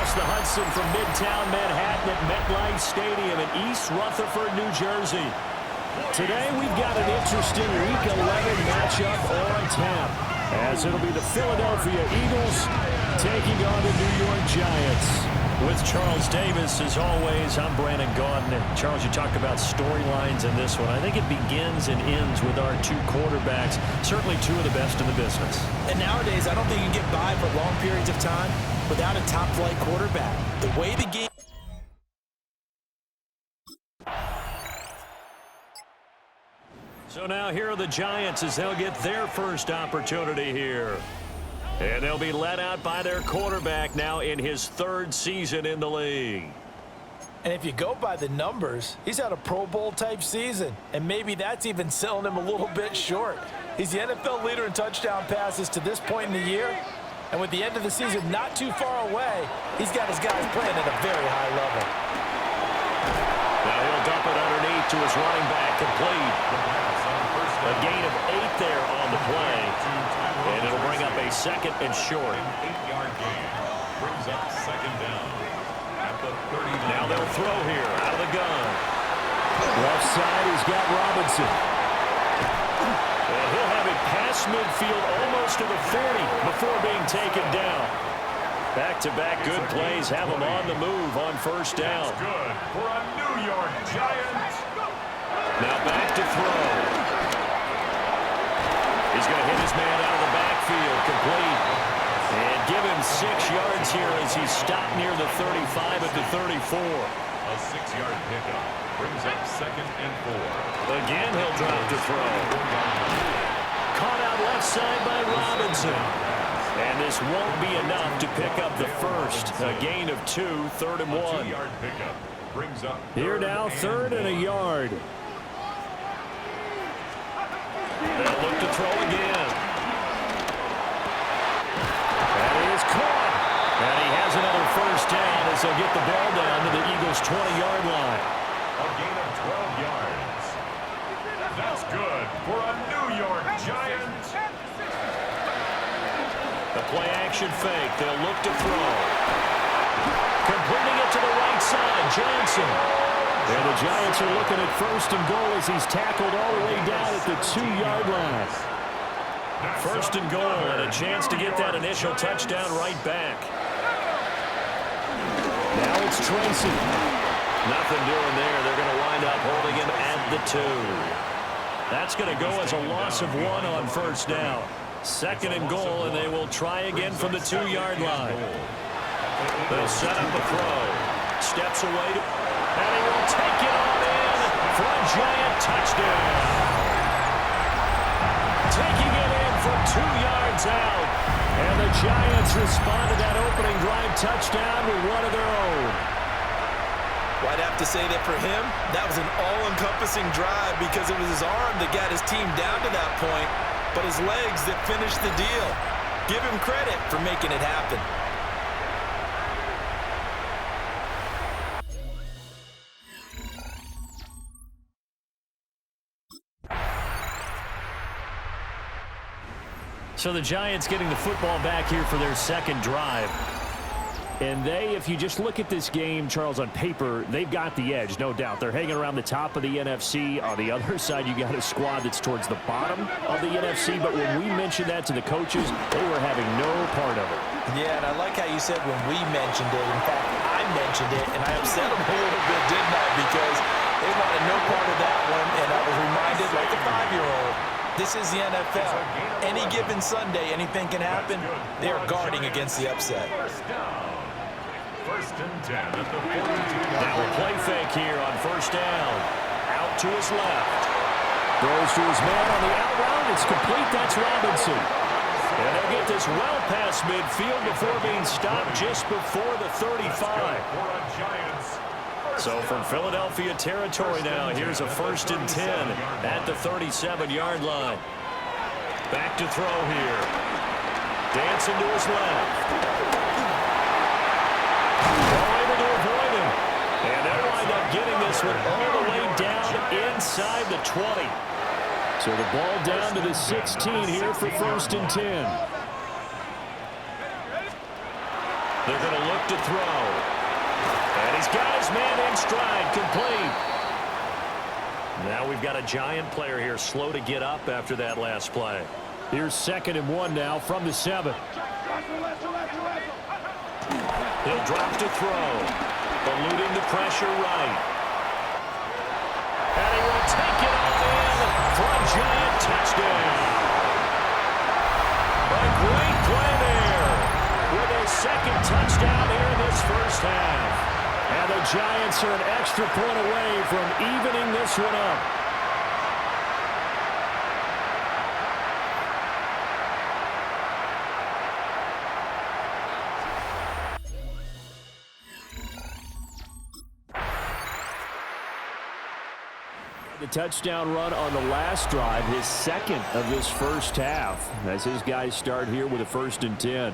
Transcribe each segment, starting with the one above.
across the Hudson from Midtown Manhattan at MetLife Stadium in East Rutherford, New Jersey. Today we've got an interesting Week 11 matchup on tap, as it'll be the Philadelphia Eagles taking on the New York Giants. With Charles Davis, as always, I'm Brandon Gaudin. And Charles, you talked about storylines in this one. I think it begins and ends with our two quarterbacks, certainly two of the best in the business. And nowadays, I don't think you can get by for long periods of time without a top-flight quarterback. The way the game... So now here are the Giants as they'll get their first opportunity here. And they'll be led out by their quarterback now in his third season in the league. And if you go by the numbers, he's had a Pro Bowl-type season. And maybe that's even selling him a little bit short. He's the NFL leader in touchdown passes to this point in the year. And with the end of the season not too far away, he's got his guys playing at a very high level. Now he'll dump it underneath to his running back, complete. A gain of 8 there on the play. And it'll bring up a second and short. 8-yard gain. Brings up second down. At the 39. Now they'll throw here out of the gun. Left side, he's got Robinson. And he'll have it past midfield almost to the 40 before being taken down. Back-to-back good plays have him on the move on first down. That's good for a New York Giant. Now back to throw. He's going to hit his man out of the backfield, complete. And give him 6 yards here as he's stopped near the 35 at the 34. A 6-yard pickup brings up second and 4. Again, he'll drop to throw. Caught out left side by Robinson. And this won't be enough to pick up the first. A gain of 2, third and 1. 2-yard pickup brings up Here now, third and a yard. They'll look to throw again. That is caught. And he has another first down as they'll get the ball down to the Eagles' 20-yard line. A gain of 12 yards. That's good for a New York Giant. The play-action fake. They'll look to throw. Completing it to the right side, Johnson. And the Giants are looking at first and goal as he's tackled all the way down at the 2-yard line. First and goal and a chance to get that initial touchdown right back. Now it's Tracy. Nothing doing there. They're going to wind up holding him at the 2. That's going to go as a loss of 1 on first down. Second and goal, and they will try again from the 2-yard line. They'll set up a throw. Steps away to... And he will take it on in for a Giant touchdown. Taking it in from 2 yards out. And the Giants respond to that opening drive touchdown with one of their own. Well, I'd have to say that for him, that was an all-encompassing drive because it was his arm that got his team down to that point, but his legs that finished the deal. Give him credit for making it happen. So the Giants getting the football back here for their second drive. And they, if you just look at this game, Charles, on paper, they've got the edge, no doubt. They're hanging around the top of the NFC. On the other side, you got a squad that's towards the bottom of the NFC. But when we mentioned that to the coaches, they were having no part of it. Yeah, and I like how you said when we mentioned it. In fact, I mentioned it, and I upset them a little bit, didn't I? Because they wanted no part of that one, and I was reminded like a 5-year-old. This is the NFL. Any given Sunday, anything can happen. They are guarding against the upset. First and 10 at the 42. Now a play fake here on first down. Out to his left. Throws to his man on the out route. It's complete. That's Robinson. And they'll get this well past midfield before being stopped just before the 35. So from Philadelphia territory now, here's a first and 10 at the 37-yard line. Back to throw here. Dancing to his left. All able to avoid him. And they'll wind up getting this one all the way down inside the 20. So the ball down to the 16 here for first and 10. They're going to look to throw. And he's got his man in stride, complete. Now we've got a Giant player here slow to get up after that last play. Here's 2nd and 1 now from the 7. He'll drop to throw. Eluding the pressure right. And he will take it all in for a Giant touchdown. A great play there with a 2nd touchdown here in this first half. And the Giants are an extra point away from evening this one up. The touchdown run on the last drive, his 2nd of this first half, as his guys start here with a 1st and 10.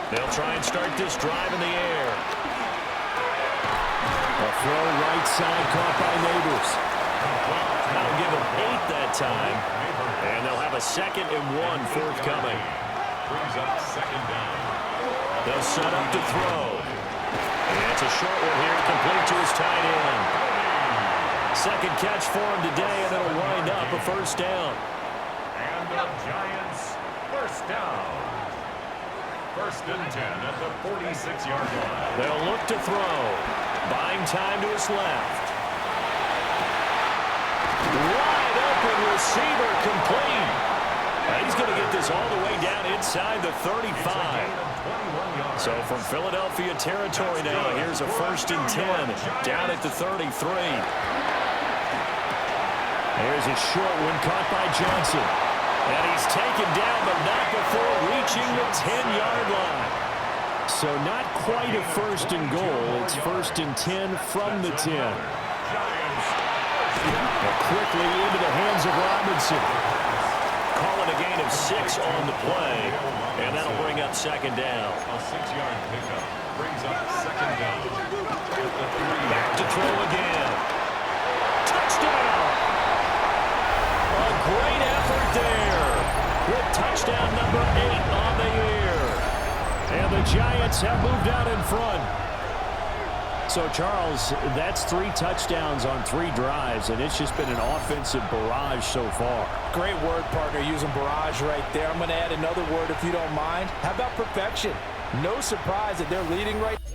They'll try and start this drive in the air. A throw right side caught by Neighbors. That'll give them 8 that time. And they'll have a 2nd and 1 forthcoming. Brings up 2nd down. They'll set up to throw. And it's a short one here, complete to his tight end. 2nd catch for him today, and it'll wind up a 1st down. And the Giants, 1st down. 1st and 10 at the 46-yard line. They'll look to throw. Buying time to his left. Wide open receiver, complete. He's going to get this all the way down inside the 35. So from Philadelphia territory now, here's a 1st and 10 down at the 33. There's a short one caught by Johnson. And he's taken down, but not before reaching the 10-yard line. So not quite a 1st and goal. It's 1st and 10 from the 10. And quickly into the hands of Robinson. Calling a gain of 6 on the play, and that'll bring up 2nd down. A 6-yard pickup brings up 2nd down. Back to throw again. Touchdown! A great effort there with touchdown number 8 on the year. And the Giants have moved out in front. So, Charles, that's 3 touchdowns on 3 drives, and it's just been an offensive barrage so far. Great word, partner, using barrage right there. I'm going to add another word if you don't mind. How about perfection? No surprise that they're leading right now.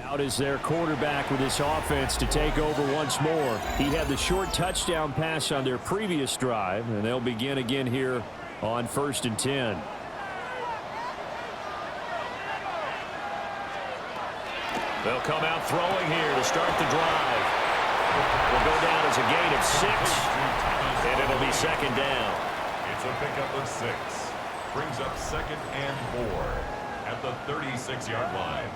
Out is their quarterback with this offense to take over once more. He had the short touchdown pass on their previous drive, and they'll begin again here on 1st and 10. They'll come out throwing here to start the drive. Will go down as a gain of 6, and it'll be 2nd down. It's a pickup of 6. Brings up 2nd and 4 at the 36-yard line.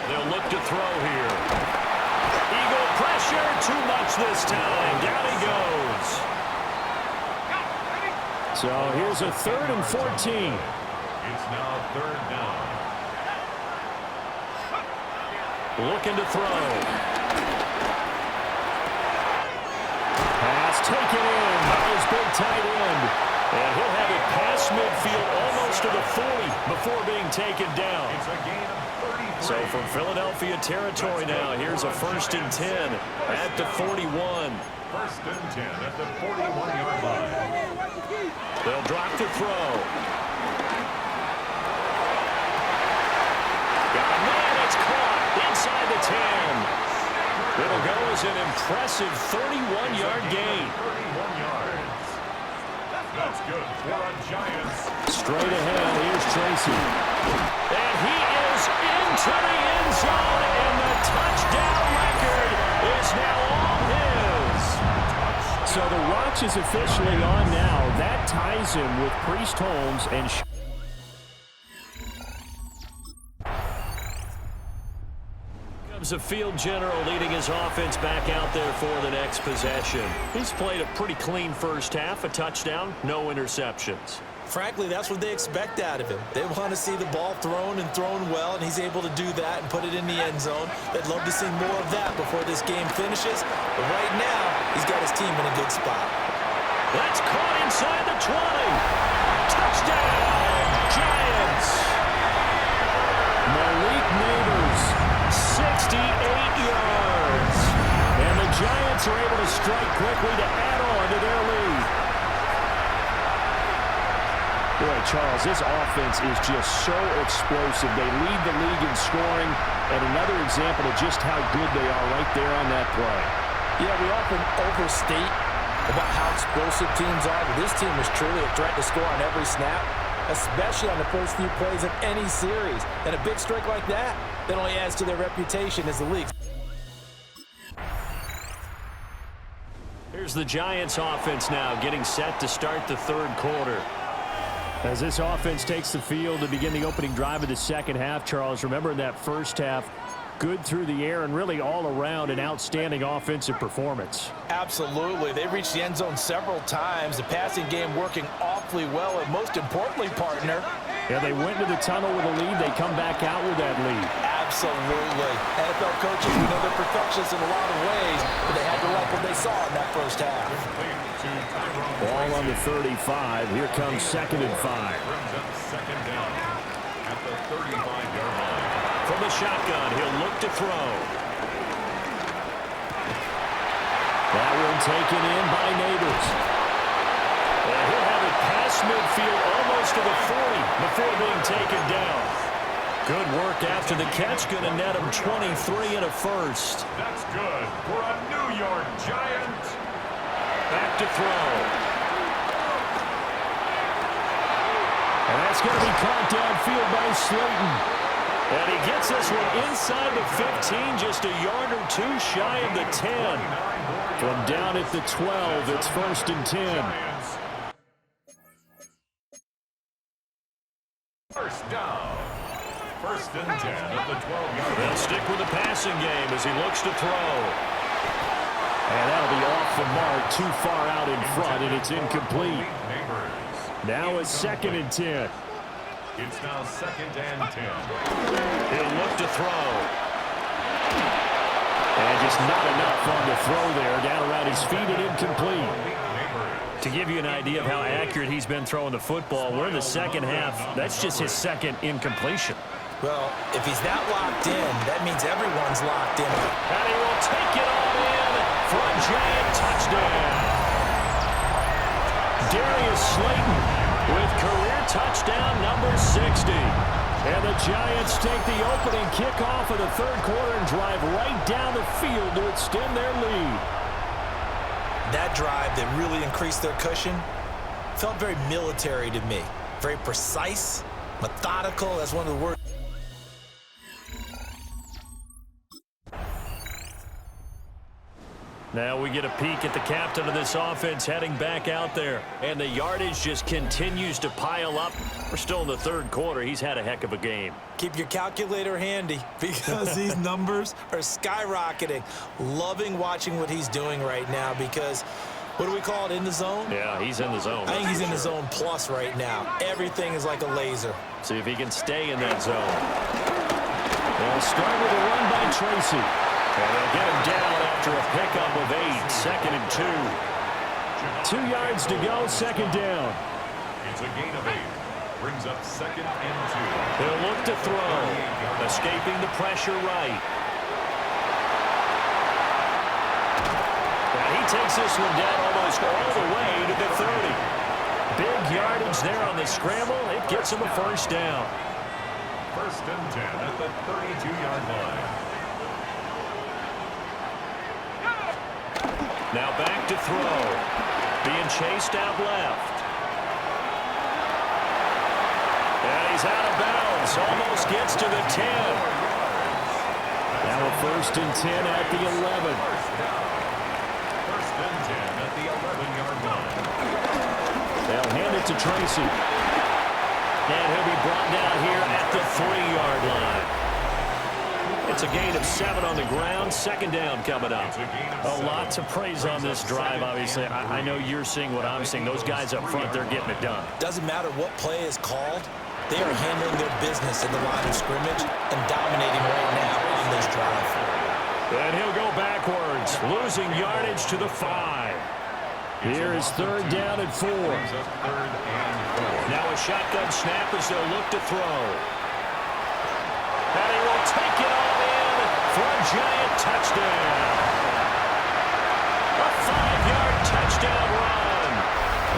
They'll look to throw here. Eagle pressure, too much this time. Down he goes. So here's a 3rd and 14. It's now 3rd down. Looking to throw. Pass taken in by his big tight end. And he'll have it past midfield almost to the 40 before being taken down. It's a gain of 33. So from Philadelphia territory now, here's a 1st and 10 at the 41. 1st and 10 at the 41-yard line. They'll drop to throw. Got a man, it's caught inside the 10. It'll go as an impressive 31-yard gain. 31 yards. That's good for a Giants. Straight ahead, here's Tracy. And he is into the end zone, and the touchdown record is now all his. So the watch is officially on now. That ties him with Priest Holmes and Comes a field general leading his offense back out there for the next possession. He's played a pretty clean first half, a touchdown, no interceptions. Frankly, that's what they expect out of him. They want to see the ball thrown and thrown well, and he's able to do that and put it in the end zone. They'd love to see more of that before this game finishes. But right now, he's got his team in a good spot. That's caught inside the 20. Touchdown, Giants. Malik Neighbors, 68 yards. And the Giants are able to strike quickly to add on to their lead. Boy, Charles, this offense is just so explosive. They lead the league in scoring, and another example of just how good they are right there on that play. Yeah, we often overstate about how explosive teams are, but this team is truly a threat to score on every snap, especially on the first few plays of any series. And a big strike like that only adds to their reputation as the league. Here's the Giants offense now getting set to start the third quarter. As this offense takes the field to begin the opening drive of the second half, Charles, remember in that first half, good through the air and really all around an outstanding offensive performance. Absolutely. They reached the end zone several times. The passing game working awfully well, and most importantly, partner. Yeah, they went to the tunnel with a lead. They come back out with that lead. Absolutely. NFL coaches, we know they're perfectionists in a lot of ways, but they had to like what they saw in that first half. Ball on the 35. Here comes 2nd and 5. Second down at the 35-yard line. From the shotgun, he'll look to throw. That one taken in by Neighbors. And he'll have it past midfield almost to the 40 before being taken down. Good work after the catch. Going to net him 23 and a first. That's good for a New York Giant. Back to throw. And that's going to be caught downfield by Slayton. And he gets this one inside the 15, just a yard or two shy of the 10. From down at the 12, it's 1st and 10. First down. 1st and 10 at the 12-yard line. They'll stick with the passing game as he looks to throw. And that'll be off the mark, too far out in front, and it's incomplete. Now it's 2nd and 10. It's now 2nd and 10. He'll look to throw. And just not enough on the throw there. Down around his feet and incomplete. To give you an idea of how accurate he's been throwing the football, we're in the second half. That's just his second incompletion. Well, if he's that locked in, that means everyone's locked in. And he will take it all in for a Giant touchdown. Darius Slayton with career touchdown number 60. And the Giants take the opening kickoff of the third quarter and drive right down the field to extend their lead. That drive that really increased their cushion felt very military to me. Very precise, methodical. That's one of the words. Now we get a peek at the captain of this offense heading back out there. And the yardage just continues to pile up. We're still in the third quarter. He's had a heck of a game. Keep your calculator handy because these numbers are skyrocketing. Loving watching what he's doing right now because, what do we call it, in the zone? Yeah, he's in the zone. I think he's in the zone plus right now. Everything is like a laser. See if he can stay in that zone. They'll start with a run by Tracy. And they'll get him down after a pickup of 8. 2nd and 2. 2 yards to go, 2nd down. It's a gain of 8. Brings up 2nd and 2. He'll look to throw. Escaping the pressure right. And he takes this one down almost all the way to the 30. Big yardage there on the scramble. It gets him a first down. 1st and 10 at the 32-yard line. Now back to throw. Being chased out left. And he's out of bounds. Almost gets to the 10. Now a 1st and 10 at the 11. 1st and 10 at the 11-yard line. They'll hand it to Tracy. And he'll be brought down here at the 3-yard line. It's a gain of 7 on the ground. Second down coming up. A lot to praise on this drive, obviously. I know you're seeing what I'm seeing. Those guys up front, they're getting it done. Doesn't matter what play is called. They are handling their business in the line of scrimmage and dominating right now on this drive. And he'll go backwards, losing yardage to the 5. Here is third down and 4. Now a shotgun snap as they'll look to throw. And he will take it all in for a giant touchdown. A 5-yard touchdown run.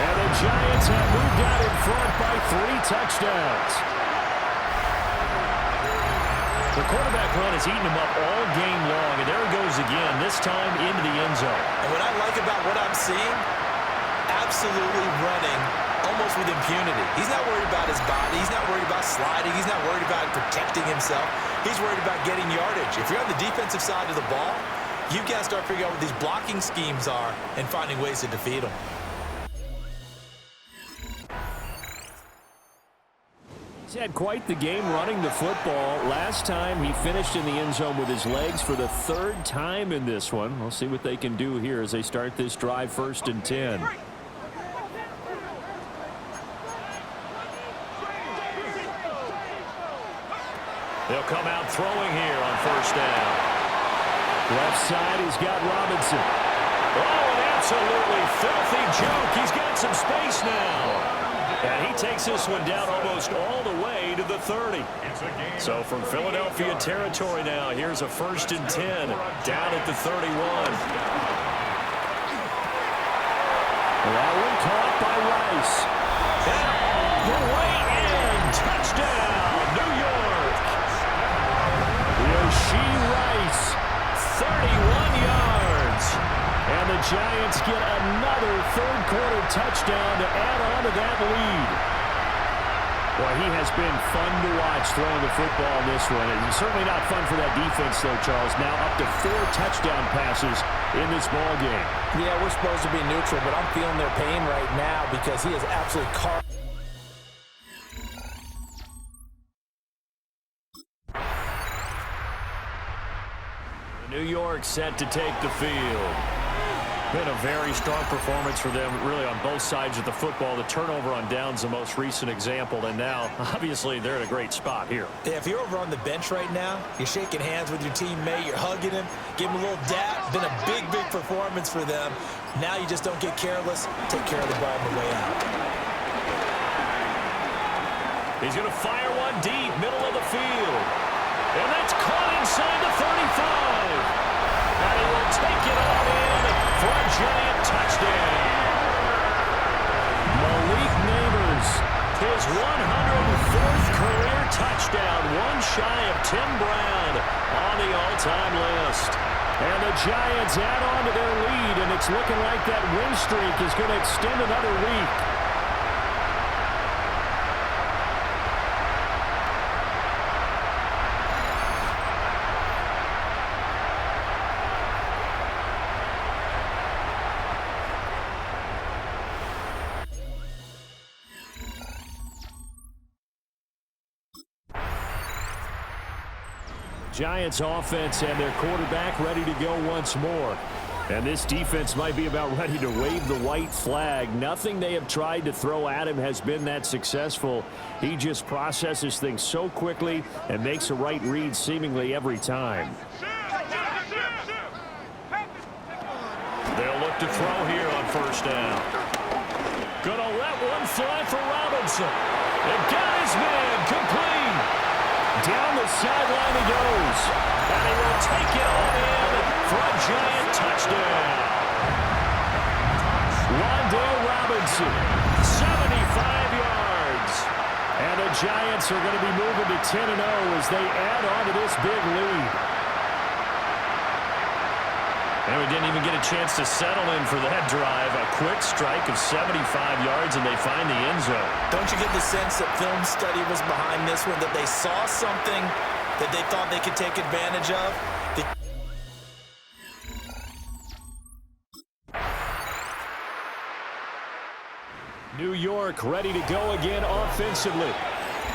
And the Giants have moved out in front by 3 touchdowns. The quarterback run has eaten him up all game long, and there it goes again, this time into the end zone. And what I like about what I'm seeing, absolutely running almost with impunity. He's not worried about his body. He's not worried about sliding. He's not worried about protecting himself. He's worried about getting yardage. If you're on the defensive side of the ball, you've got to start figuring out what these blocking schemes are and finding ways to defeat them. He's had quite the game running the football. Last time he finished in the end zone with his legs for the 3rd time in this one. We'll see what they can do here as they start this drive, 1st and 10. They'll come out throwing here on 1st down. Left side, he's got Robinson. Oh, an absolutely filthy joke. He's got some space now. And he takes this one down almost all the way to the 30. So from Philadelphia territory now, here's a 1st and 10 down at the 31. That one caught by Rice. And all the way in. Touchdown, New York. Rashee Rice, 31 yards. And the Giants get another 3rd-quarter touchdown to add on to that lead. Well, he has been fun to watch throwing the football in this one. And certainly not fun for that defense, though, Charles. Now up to 4 touchdown passes in this ball game. Yeah, we're supposed to be neutral, but I'm feeling their pain right now because he is absolutely carved. New York set to take the field. Been a very strong performance for them, really, on both sides of the football. The turnover on downs, the most recent example, and now, obviously, they're in a great spot here. Yeah, if you're over on the bench right now, you're shaking hands with your teammate, you're hugging him, give him a little dap. Been a big, big performance for them. Now you just don't get careless. Take care of the ball on the way out. He's going to fire one deep, middle of the field. And that's caught inside the 35. And he will take it all in for a giant touchdown. Malik Neighbors, his 104th career touchdown, one shy of Tim Brown on the all-time list. And the Giants add on to their lead, and it's looking like that win streak is going to extend another week. Giants offense and their quarterback ready to go once more. And this defense might be about ready to wave the white flag. Nothing they have tried to throw at him has been that successful. He just processes things so quickly and makes a right read seemingly every time. They'll look to throw here on 1st down. Gonna let one fly for Robinson. And got his man complete. Down the sideline he goes. And he will take it all in for a giant touchdown. Wan'Dale Robinson, 75 yards. And the Giants are going to be moving to 10-0 as they add on to this big lead. And we didn't even get a chance to settle in for that drive. A quick strike of 75 yards, and they find the end zone. Don't you get the sense that film study was behind this one, that they saw something that they thought they could take advantage of? New York ready to go again offensively.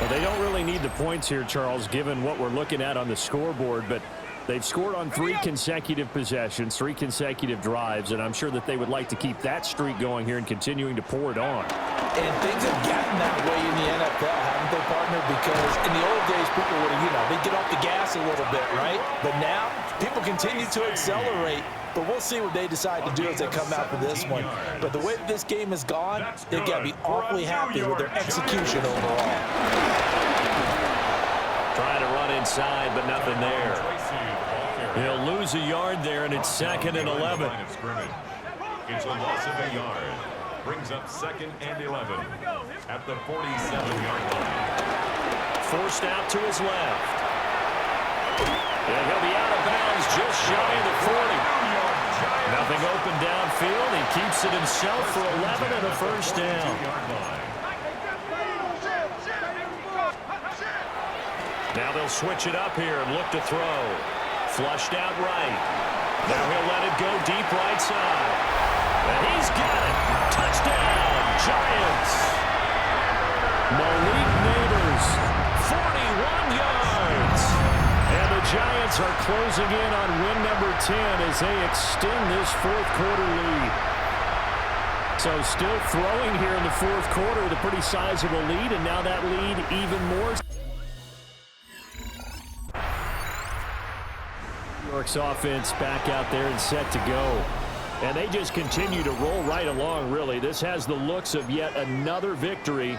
Well, they don't really need the points here, Charles, given what we're looking at on the scoreboard, but they've scored on 3 consecutive possessions, 3 consecutive drives, and I'm sure that they would like to keep that streak going here and continuing to pour it on. And things have gotten that way in the NFL, haven't they, partner? Because in the old days, people would have, they'd get off the gas a little bit, right? But now, people continue to accelerate. But we'll see what they decide to do as they come out for this one. But the way this game has gone, they've got to be awfully happy with their execution overall. Trying to run inside, but nothing there. He'll lose a yard there, and it's 2nd and 11. It's a loss of a yard. Brings up 2nd and 11 at the 47-yard line. Forced out to his left. And he'll be out of bounds just shy of the 40. Nothing open downfield. He keeps it himself for 11 and a first down. Now they'll switch it up here and look to throw. Flushed out right. Now he'll let it go deep right side. And he's got it. Touchdown, Giants. Malik Neighbors, 41 yards. And the Giants are closing in on win number 10 as they extend this fourth-quarter lead. So still throwing here in the fourth quarter with a pretty sizable lead, and now that lead even more. New York's offense back out there and set to go. And they just continue to roll right along, really. This has the looks of yet another victory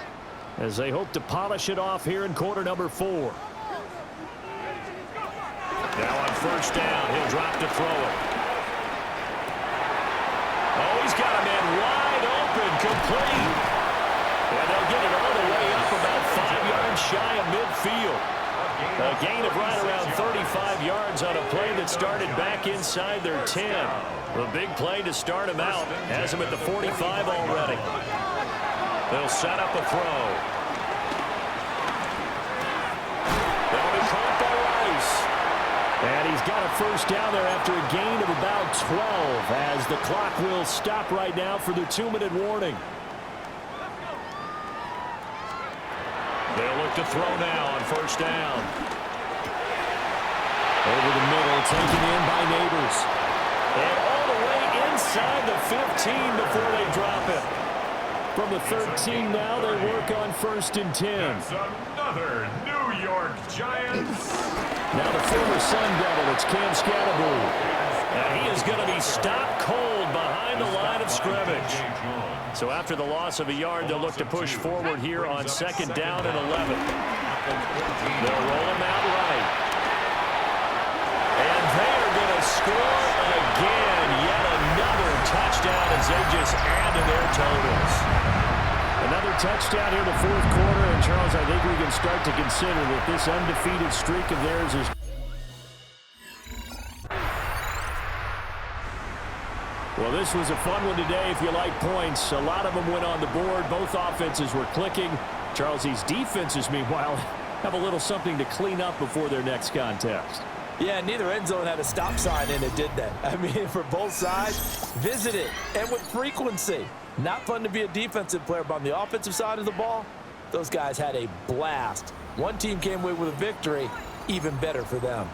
as they hope to polish it off here in quarter number 4. Now on first down, he'll drop to throw it. Oh, he's got a man wide open, complete. And they'll get it all the way up about 5 yards shy of midfield. A gain of right around 35 yards on a play that started back inside their 10. A big play to start him out. Has him at the 45 already. They'll set up a throw. That'll be caught by Rice. And he's got a first down there after a gain of about 12 as the clock will stop right now for the 2-minute warning. They'll look to throw now on first down. Over the middle, taken in by Neighbors. And all the way inside the 15 before they drop it. From the 13 now, they work on 1st and 10. That's another New York Giants. Now the former Sun Devil, it's Cam Scatterbull. And he is going to be stopped cold behind the line of scrimmage. So after the loss of a yard, they'll look to push forward here on 2nd down and 11. They'll roll him out right. And they are going to score again. Yet another touchdown as they just add to their totals. Another touchdown here in the fourth quarter. And, Charles, I think we can start to consider that this undefeated streak of theirs is... Well, this was a fun one today if you like points. A lot of them went on the board. Both offenses were clicking. Charles, these defenses, meanwhile, have a little something to clean up before their next contest. Yeah, neither end zone had a stop sign in it, did they? I mean, for both sides, visit it, and with frequency. Not fun to be a defensive player, but on the offensive side of the ball, those guys had a blast. One team came away with a victory, even better for them.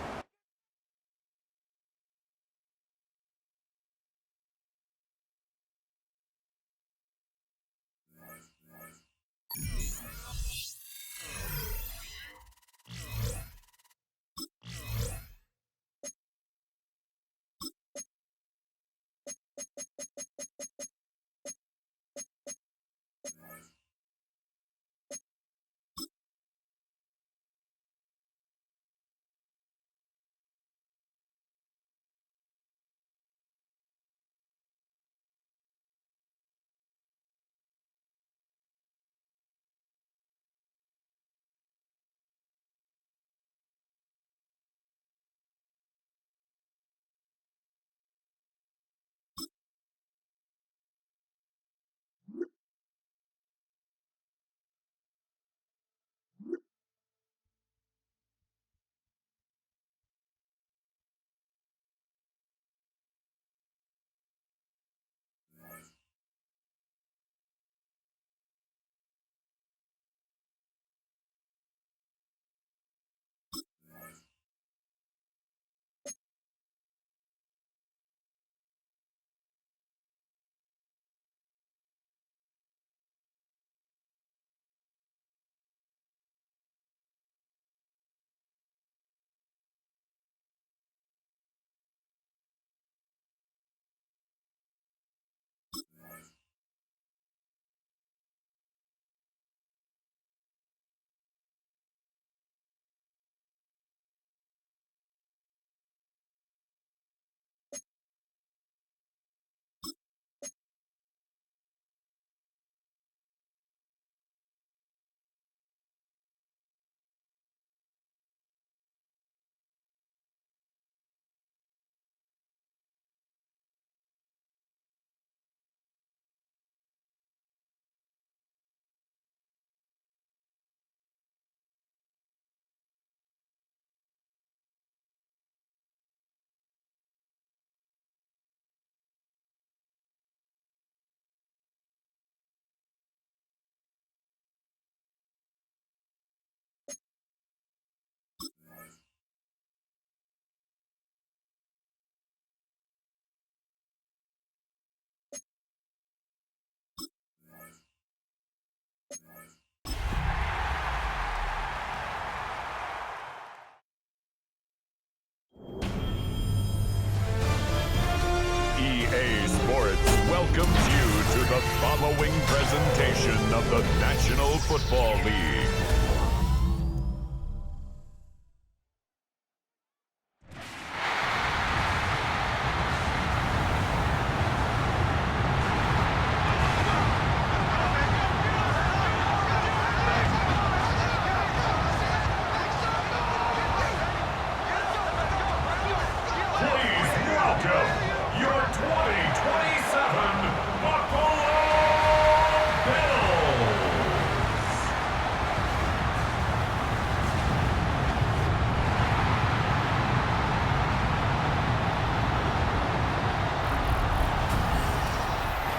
the following presentation of the National Football League.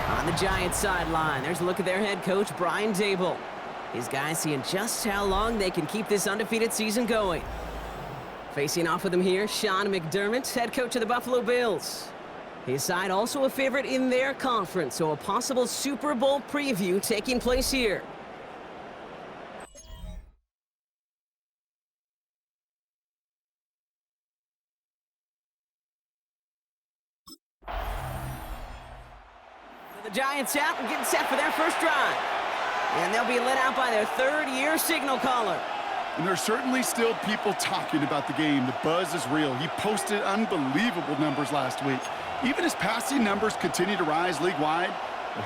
On the Giants sideline, there's a look at their head coach, Brian Dable. His guys seeing just how long they can keep this undefeated season going. Facing off with him here, Sean McDermott, head coach of the Buffalo Bills. His side also a favorite in their conference, so a possible Super Bowl preview taking place here. The Giants out and getting set for their first drive. And they'll be led out by their third-year signal caller. And there's certainly still people talking about the game. The buzz is real. He posted unbelievable numbers last week. Even his passing numbers continue to rise league-wide.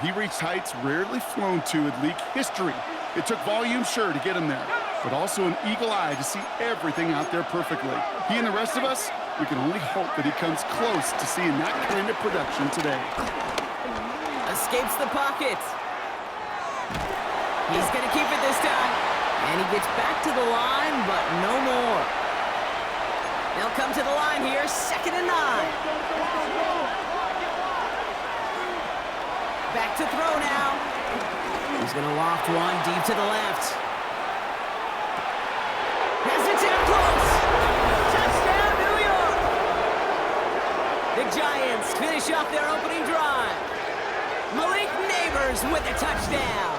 He reached heights rarely flown to in league history. It took volume, sure, to get him there, but also an eagle eye to see everything out there perfectly. He and the rest of us, we can only hope that he comes close to seeing that kind of production today. Escapes the pocket. He's going to keep it this time. And he gets back to the line, but no more. They'll come to the line here, 2nd and 9. Back to throw now. He's going to loft one deep to the left. Has it down close. Touchdown, New York. The Giants finish off their opening drive. Malik Neighbors with a touchdown.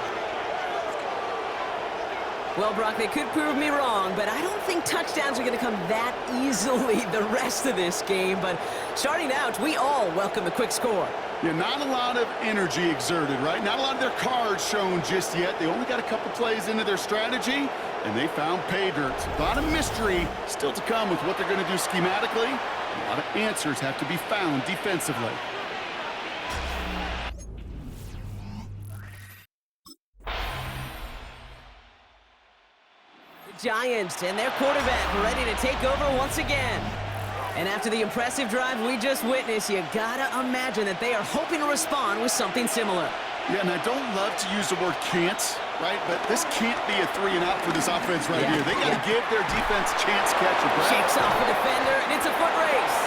Well, Brock, they could prove me wrong, but I don't think touchdowns are going to come that easily the rest of this game. But starting out, we all welcome a quick score. Yeah, not a lot of energy exerted, right? Not a lot of their cards shown just yet. They only got a couple plays into their strategy, and they found pay dirt. A lot of mystery still to come with what they're going to do schematically. A lot of answers have to be found defensively. Giants and their quarterback ready to take over once again. And after the impressive drive we just witnessed, you gotta imagine that they are hoping to respond with something similar. Yeah, and I don't love to use the word can't, right? But this can't be a 3-and-out for this offense right here. They gotta give their defense a chance to catch a breath. Shakes off the defender, and it's a foot race.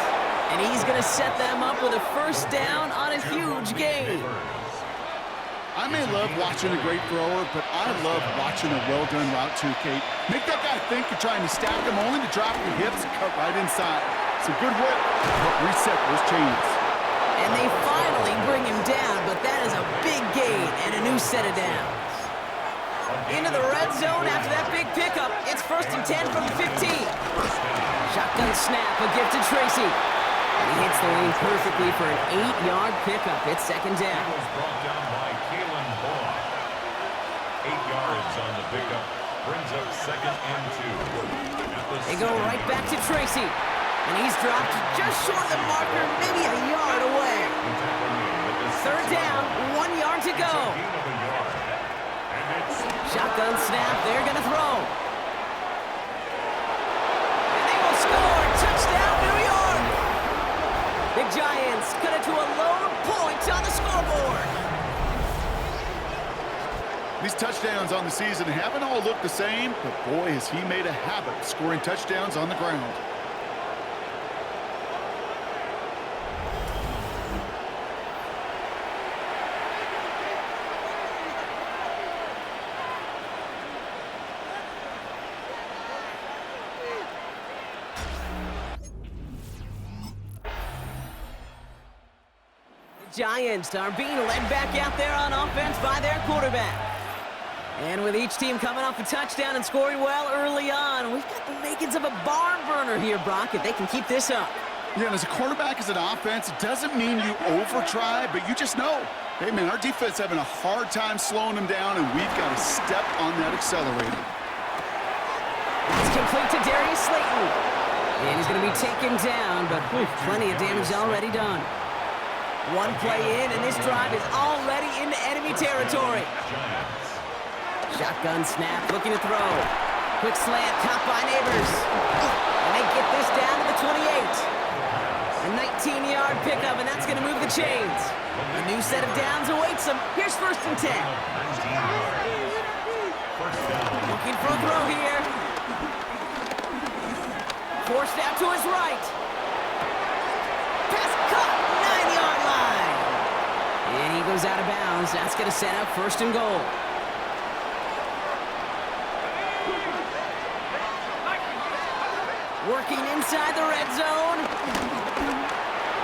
And he's gonna set them up with a first down on a huge gain. I may love watching a great thrower, but I love watching a well-done route too, Kate. Make that guy think you're trying to stack him only to drop your hips and cut right inside. Some good work to help reset those chains. And they finally bring him down, but that is a big gain and a new set of downs. Into the red zone after that big pickup. It's 1st and 10 from the 15. Shotgun snap, a gift to Tracy. And he hits the lane perfectly for an 8-yard pickup. It's 2nd down. Brought down by 8 yards on the pickup, brings up 2nd and 2. They go right back to Tracy, and he's dropped just short of the marker, maybe a yard away. 3rd down, 1 yard to go. Shotgun snap, they're going to throw. And they will score. Touchdown, New York. The Giants cut it to a lone point on the scoreboard. These touchdowns on the season haven't all looked the same, but boy, has he made a habit of scoring touchdowns on the ground. The Giants are being led back out there on offense by their quarterback. And with each team coming off a touchdown and scoring well early on, we've got the makings of a barn burner here, Brock, if they can keep this up. Yeah, and as a quarterback, as an offense, it doesn't mean you over-try, but you just know, hey, man, our defense having a hard time slowing them down, and we've got to step on that accelerator. It's complete to Darius Slayton. And he's going to be taken down, but plenty of damage already done. One play in, and this drive is already into enemy territory. Shotgun snap, looking to throw. Quick slant, caught by Neighbors. And they get this down to the 28. A 19-yard pickup, and that's going to move the chains. A new set of downs awaits them. Here's 1st and 10. Looking for a throw here. Forced out to his right. Pass caught, 9-yard line. And he goes out of bounds. That's going to set up 1st and goal. Working inside the red zone.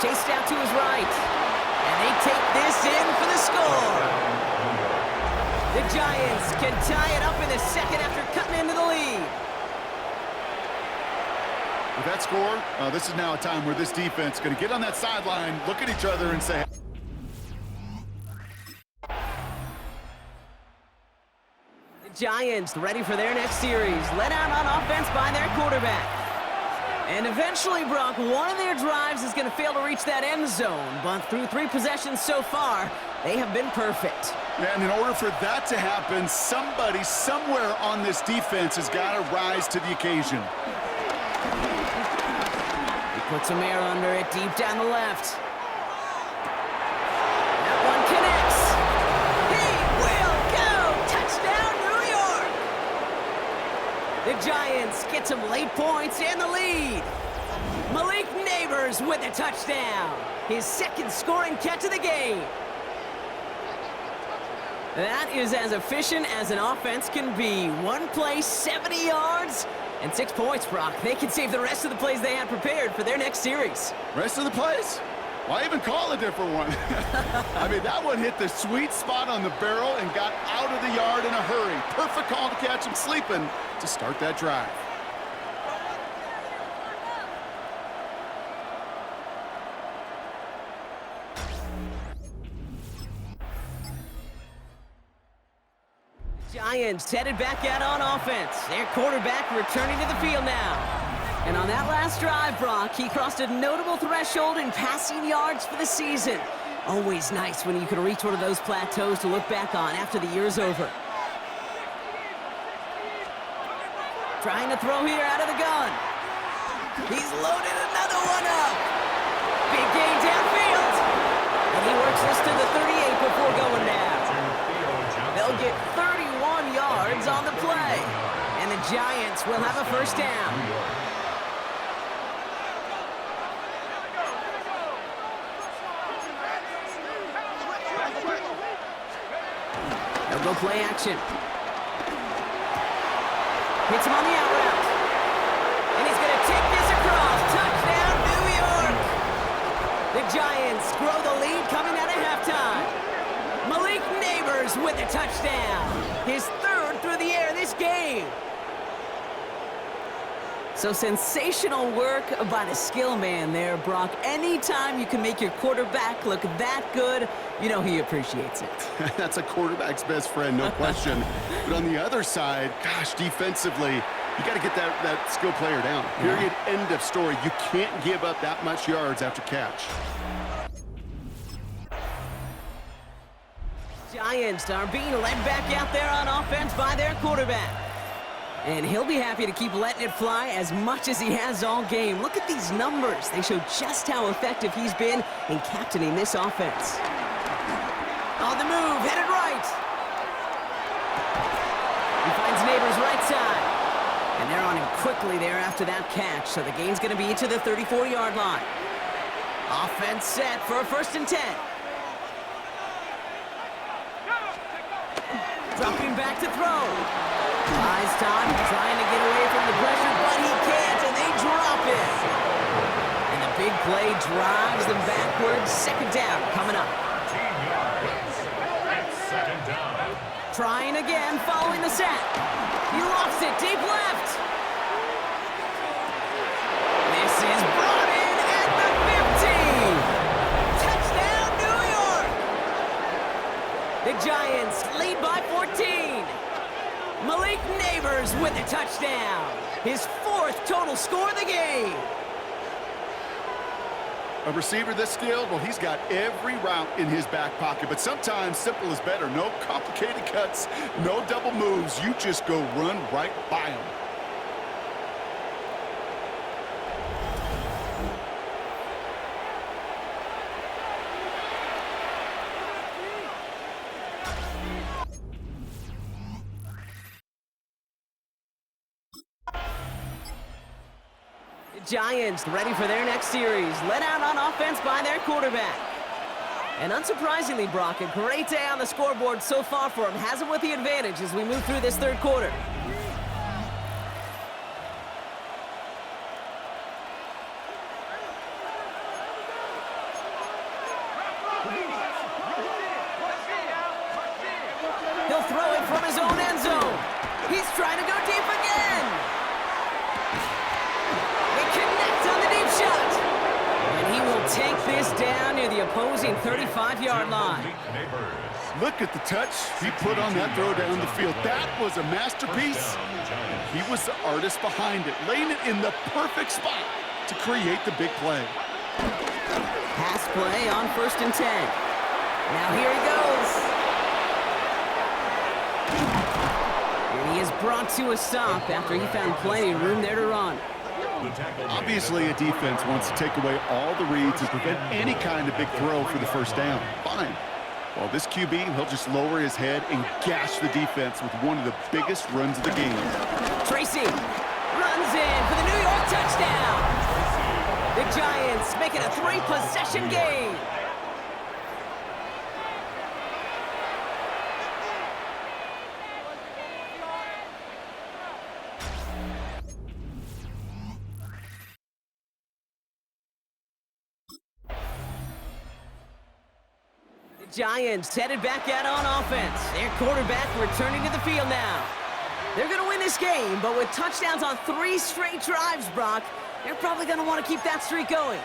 Chased out to his right. And they take this in for the score. The Giants can tie it up in the second after cutting into the lead. With that score, this is now a time where this defense is going to get on that sideline, look at each other, and say, the Giants ready for their next series. Led out on offense by their quarterback. And eventually, Brock, one of their drives is going to fail to reach that end zone. But through 3 possessions so far, they have been perfect. and in order for that to happen, somebody somewhere on this defense has got to rise to the occasion. He puts some air under it, deep down the left. That one connects. He will go! Touchdown, New York! The Giants get some late points and the lead. Malik Neighbors with a touchdown. His 2nd scoring catch of the game. That is as efficient as an offense can be. One play, 70 yards, and 6 points, Brock. They can save the rest of the plays they had prepared for their next series. Rest of the plays? Why even call a different one? I mean, that one hit the sweet spot on the barrel and got out of the yard in a hurry. Perfect call to catch him sleeping to start that drive. Giants headed back out on offense. Their quarterback returning to the field now. And on that last drive, Brock, he crossed a notable threshold in passing yards for the season. Always nice when you can reach one of those plateaus to look back on after the year's over. Trying to throw here out of the gun. He's loaded another one up. Big gain downfield. And he works this to the 38 before going down. They'll get 31 yards on the play. And the Giants will have a first down. They'll go play action. Hits him on the out route. And he's going to take this across. Touchdown, New York. The Giants grow the lead coming out of halftime. Malik Neighbors with a touchdown. His 3rd through the air this game. So sensational work by the skill man there, Brock. Anytime you can make your quarterback look that good, you know he appreciates it. That's a quarterback's best friend, no question. But on the other side, gosh, defensively, you got to get that skill player down. Period, end of story. You can't give up that much yards after catch. Giants are being led back out there on offense by their quarterback. And he'll be happy to keep letting it fly as much as he has all game. Look at these numbers. They show just how effective he's been in captaining this offense. On the move, headed right. He finds Neighbors right side. And they're on him quickly there after that catch. So the game's going to be to the 34-yard line. Offense set for a 1st and 10. Dropping back to throw. Eyes time, trying to get away from the pressure, but he can't, and they drop it. And the big play drives them backwards. 2nd down coming up. 2nd down. Trying again, following the sack. He lofts it deep left. This is brought in at the His 4th total score of the game. A receiver this skilled, well, he's got every route in his back pocket. But sometimes simple is better. No complicated cuts, no double moves. You just go run right by him. Giants ready for their next series, led out on offense by their quarterback. And unsurprisingly, Brock, a great day on the scoreboard so far for him. Has him with the advantage as we move through this 3rd quarter. He'll throw it from his own end zone. He's trying to go deep again. On the deep shot. And he will take this down near the opposing 35-yard line. Look at the touch he put on that throw down the field. That was a masterpiece. He was the artist behind it, laying it in the perfect spot to create the big play. Pass play on 1st and 10. Now here he goes. And he is brought to a stop after he found plenty of room there to run. Obviously, a defense wants to take away all the reads and prevent any kind of big throw for the 1st down. Fine. Well, this QB, he'll just lower his head and gash the defense with one of the biggest runs of the game. Tracy runs in for the New York touchdown. The Giants make it a 3-possession game. Giants headed back out on offense. Their quarterback returning to the field now. They're going to win this game, but with touchdowns on 3 straight drives, Brock, they're probably going to want to keep that streak going.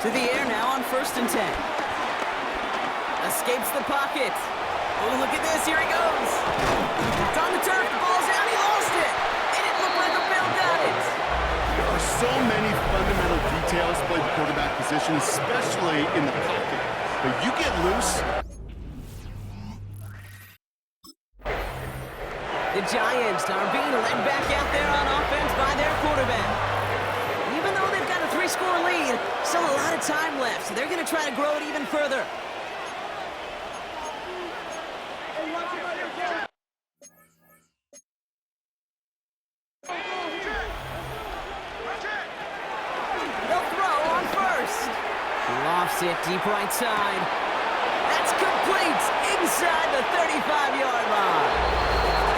To the air now on 1st and 10. Escapes the pocket. Oh, look at this. Here he goes. It's on the turf. The ball's out. He lost it. It didn't look like a Bill got it. There are so many fundamental details playing the quarterback position, especially in the pocket. But you get loose. The Giants are being led back out there on offense by their quarterback. Even though they've got a 3-score lead, still a lot of time left, so they're going to try to grow it even further. Lofts it deep right side. That's complete inside the 35-yard line.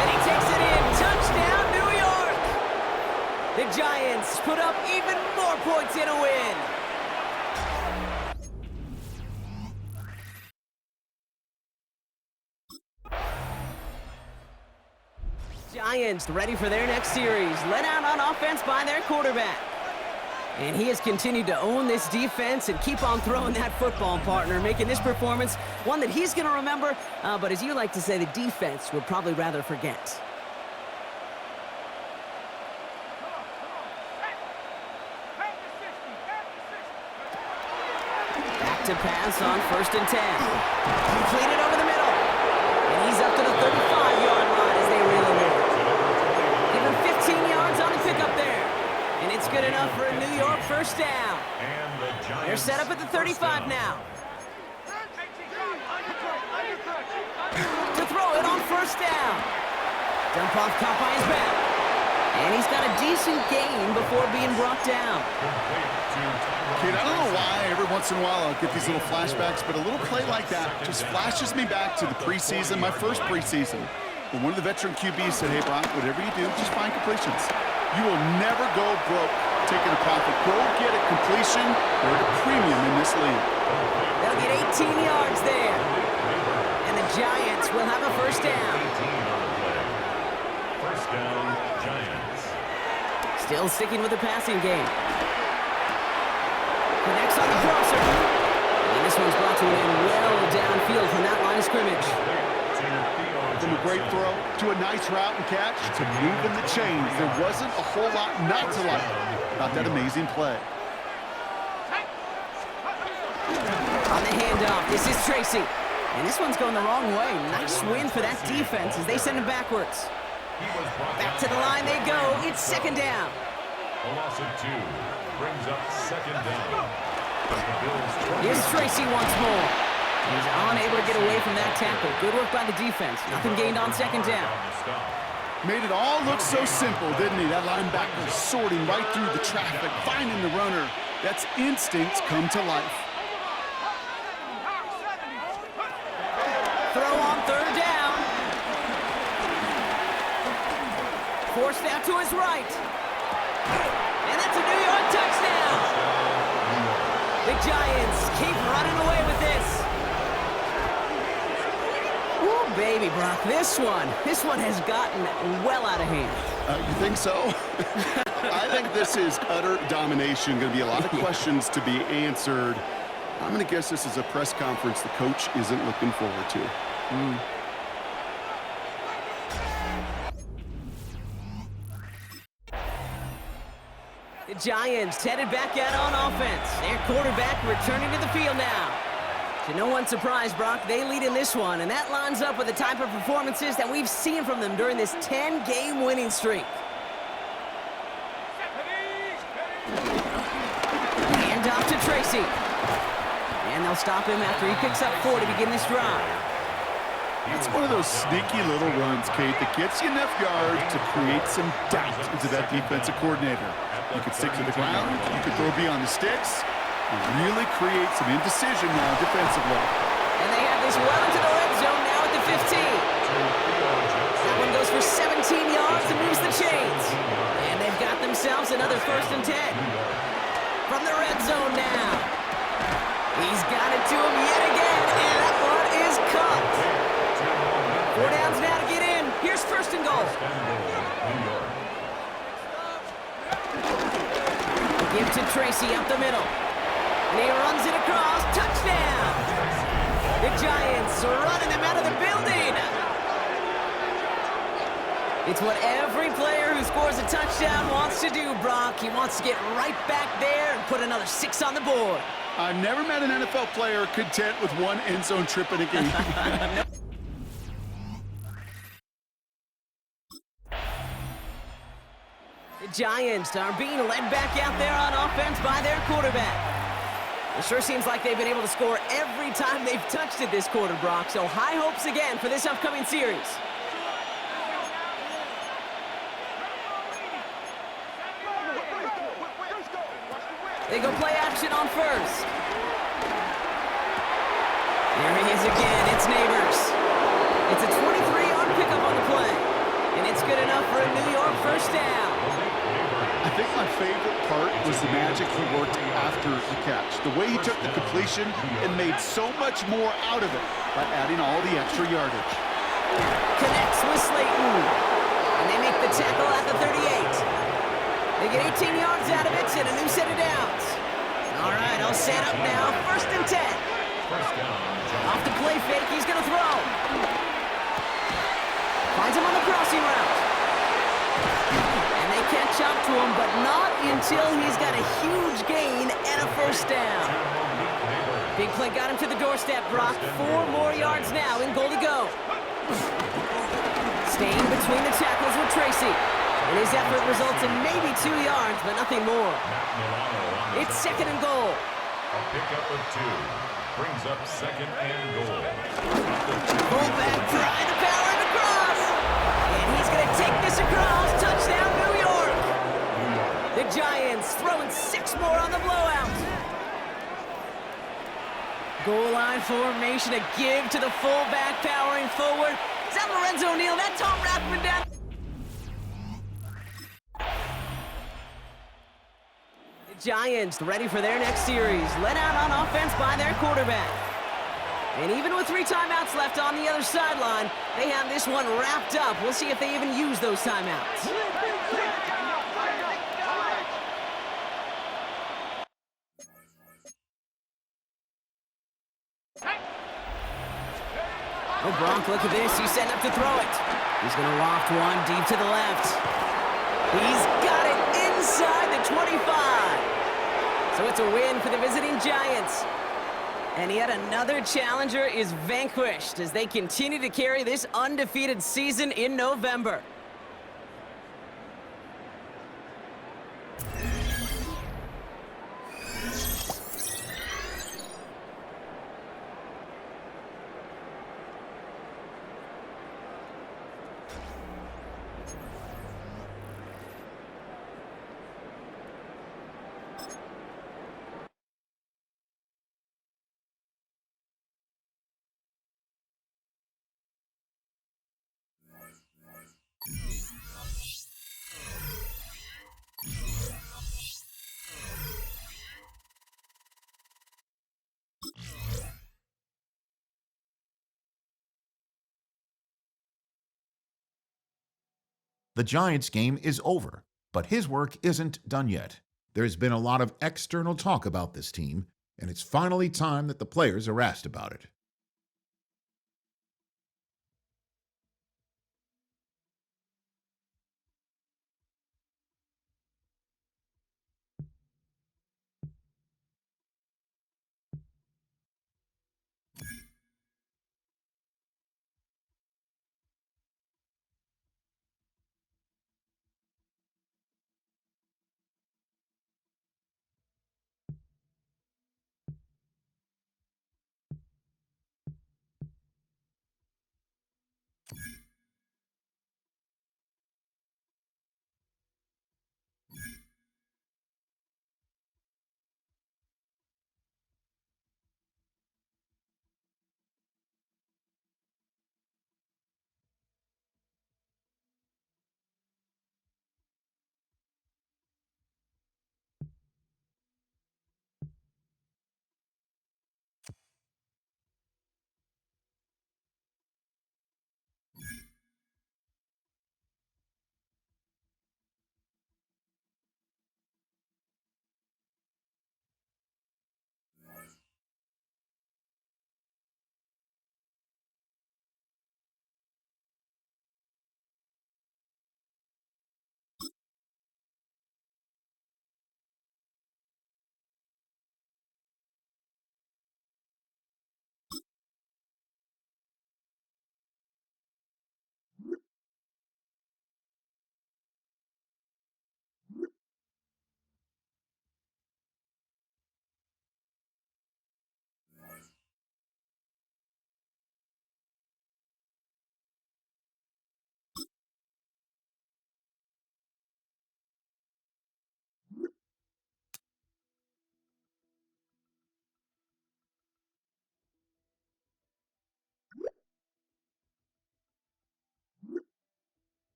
And he takes it in. Touchdown, New York. The Giants put up even more points in a win. Giants ready for their next series. Led out on offense by their quarterback. And he has continued to own this defense and keep on throwing that football, partner, making this performance one that he's going to remember, but as you like to say, the defense would probably rather forget. Back to pass on 1st and 10. Completed over the middle. And he's up to the 35-yard line as they reel him in. Give him 15 yards on the pickup there. And it's good enough for a New York 1st down. They're set up at the 35 now. To throw it on 1st down. Dump off caught by his back. And he's got a decent gain before being brought down. Kid, I don't know why every once in a while I'll get these little flashbacks, but a little play like that just flashes me back to the preseason, my first preseason. When one of the veteran QBs said, hey, Brock, whatever you do, just find completions. You will never go broke taking a profit. Go get a completion or a premium in this league. They'll get 18 yards there. And the Giants will have a 1st down. 1st down, Giants. Still sticking with the passing game. Connects on the crosser. And this one's brought to an end well downfield from that line of scrimmage. from a great throw to a nice route and catch to moving the chains. There wasn't a whole lot not to like about that amazing play. On the handoff, this is Tracy. And this one's going the wrong way. Nice win for that defense as they send him backwards. Back to the line they go. It's second down. A loss of 2 brings up second down. Here's Tracy once more. He's unable to get away from that tackle. Good work by the defense. Nothing gained on second down. Made it all look so simple, didn't he? That linebacker sorting right through the traffic, finding the runner. That's instincts come to life. Throw on third down. Forced out to his right. And that's a New York touchdown. The Giants keep running away with this. Ooh, baby, Brock, this one has gotten well out of hand. You think so? I think this is utter domination. Going to be a lot of questions to be answered. I'm going to guess this is a press conference the coach isn't looking forward to. The Giants headed back out on offense. Their quarterback returning to the field now. To no one's surprise, Brock, they lead in this one, and that lines up with the type of performances that we've seen from them during this 10-game winning streak. Hand off to Tracy. And they'll stop him after he picks up 4 to begin this drive. It's one of those sneaky little runs, Kate, that gets you enough yards to create some doubt into that defensive coordinator. You can stick to the ground, you can throw beyond the sticks, and really create some indecision now defensively. And they have this well into the red zone now at the 15. That one goes for 17 yards and moves the chains. And they've got themselves another 1st and 10. From the red zone now. He's got it to him yet again, and that one is caught. 4 downs now to get in. Here's 1st and goal. Give to Tracy up the middle. And he runs it across. Touchdown! The Giants are running them out of the building. It's what every player who scores a touchdown wants to do, Brock. He wants to get right back there and put another 6 on the board. I've never met an NFL player content with one end zone trip in a game. The Giants are being led back out there on offense by their quarterback. It sure seems like they've been able to score every time they've touched it this quarter, Brock. So high hopes again for this upcoming series. They go play action on first. There he is again. It's Neighbors. It's a 23-yard pickup on the play. And it's good enough for a New York 1st down. I think my favorite part was the magic he worked after the catch. The way he took the completion and made so much more out of it by adding all the extra yardage. Connects with Slayton. And they make the tackle at the 38. They get 18 yards out of it and a new set of downs. All right, all set up now. 1st and 10. Off the play fake, he's going to throw. Finds him on the crossing route. And they catch up to him, but not until he's got a huge gain and a 1st down. Big play got him to the doorstep, Brock. 4 more yards now in goal to go. Staying between the tackles with Tracy. And his effort results in maybe 2 yards, but nothing more. It's 2nd and goal. A pickup of 2 brings up 2nd and goal. Fullback trying to power it across. And he's going to take this across. Touchdown, New York. The Giants throwing 6 more on the blowout. Goal line formation, a give to the fullback powering forward. Is that Lorenzo Neal? That Tom Rathman down. Giants ready for their next series, led out on offense by their quarterback. And even with 3 timeouts left on the other sideline, they have this one wrapped up. We'll see if they even use those timeouts. Oh, Gronk, look at this. He's setting up to throw it. He's going to loft one deep to the left. He's got it inside the 25. So it's a win for the visiting Giants. And yet another challenger is vanquished as they continue to carry this undefeated season in November. The Giants game is over, but his work isn't done yet. There's been a lot of external talk about this team, and it's finally time that the players are asked about it.